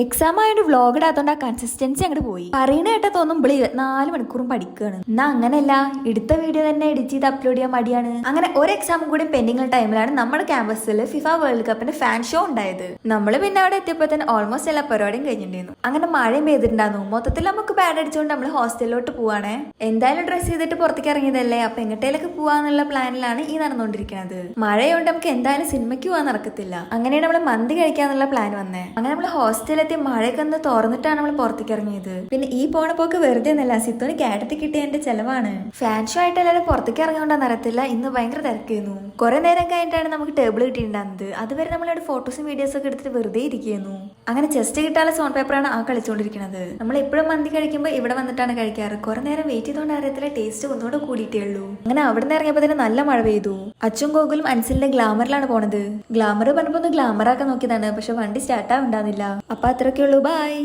Exam ആയിട്ട് vlog ഇടാത്തോണ്ട് ആ consistency അങ്ങോട്ട് പോയി. പറയണ കേട്ടാ തോന്നും ഇവിടെ 24 മണിക്കൂറും പഠിക്കുകയാണ്. എന്നാ അങ്ങനെയല്ല, എടുത്ത വീഡിയോ തന്നെ എഡിറ്റ് ചെയ്ത് അപ്ലോഡ് ചെയ്യാൻ മടിയാണ്. അങ്ങനെ ഒരു എക്സാമും കൂടി പെൻഡിങ് ടൈമിലാണ് നമ്മുടെ ക്യാമ്പസിൽ ഫിഫ വേൾഡ് കപ്പിന്റെ ഫാൻ ഷോ ഉണ്ടായത്. നമ്മൾ പിന്നെ അവിടെ എത്തിയപ്പോൾ തന്നെ ഓൾമോസ്റ്റ് എല്ലാ പരിപാടിയും കഴിഞ്ഞിട്ടുണ്ടായിരുന്നു. അങ്ങനെ മഴയും പെയ്തിട്ടുണ്ടായിരുന്നു. മൊത്തത്തിൽ നമുക്ക് ബാഡ് അടിച്ചുകൊണ്ട് നമ്മൾ ഹോസ്റ്റലിലോട്ട് പോവാണേ. എന്തായാലും ഡ്രസ്സ് ചെയ്തിട്ട് പുറത്തേക്ക് ഇറങ്ങിയതല്ലേ, അപ്പൊ എങ്ങോട്ടേലൊക്കെ പോവാന്നുള്ള പ്ലാനിലാണ് ഈ നടന്നുകൊണ്ടിരിക്കുന്നത്. മഴയോണ്ട് നമുക്ക് എന്തായാലും സിനിമയ്ക്ക് പോകാൻ നടക്കത്തില്ല. അങ്ങനെയാണ് നമ്മൾ മന്തി കഴിക്കാന്നുള്ള പ്ലാൻ വന്നേ. അങ്ങനെ നമ്മൾ ഹോസ്റ്റലിൽ മഴയൊക്കെ ഒന്ന് തുറന്നിട്ടാണ് നമ്മൾ പുറത്തേക്ക് ഇറങ്ങിയത്. പിന്നെ ഈ പോണ പോക്ക് വെറുതെ ഒന്നല്ല, സിത്തോന് കേട്ടത്തി കിട്ടിയ എന്റെ ചെലവാണ്. ഫാൻ ഷോ ആയിട്ട് എല്ലാവരും പുറത്തേക്ക് ഇറങ്ങിക്കൊണ്ടാന്ന് അറിയത്തില്ല. ഇന്ന് ഭയങ്കര തിരക്കായിരുന്നു. കുറെ നേരം കഴിഞ്ഞിട്ടാണ് നമുക്ക് ടേബിൾ കിട്ടിയിട്ടുണ്ടാകുന്നത്. അതുവരെ നമ്മളിവിടെ ഫോട്ടോസും വീഡിയോസും ഒക്കെ എടുത്തിട്ട് വെറുതെ ഇരിക്കുന്നു. അങ്ങനെ ചെസ്റ്റ് കിട്ടാനുള്ള സോൺ പേപ്പറാണ് ആ കളിച്ചുകൊണ്ടിരിക്കുന്നത്. നമ്മൾ എപ്പോഴും മന്തി കഴിക്കുമ്പോൾ ഇവിടെ വന്നിട്ടാണ് കഴിക്കാറ്. കുറെ നേരം വെയിറ്റ് ചെയ്തുകൊണ്ട് അറിയത്തില്ല, ടേസ്റ്റ് ഒന്നുകൂടെ കൂടിയിട്ടേ ഉള്ളൂ. അങ്ങനെ അവിടെ നിന്ന് ഇറങ്ങിയപ്പോൾ തന്നെ നല്ല മഴ പെയ്തു. അച്ചും ഗോകുലും അൻസിലിന്റെ ഗ്ലാമറിലാണ് പോണത്. ഗ്ലാമർ പറഞ്ഞപ്പോ ഒന്ന് ഗ്ലാമറാക്കാൻ നോക്കിയതാണ്, പക്ഷെ വണ്ടി സ്റ്റാർട്ടാ ഉണ്ടാകുന്നില്ല. അപ്പൊ അത്രയ്ക്കുള്ളൂ. ബൈ.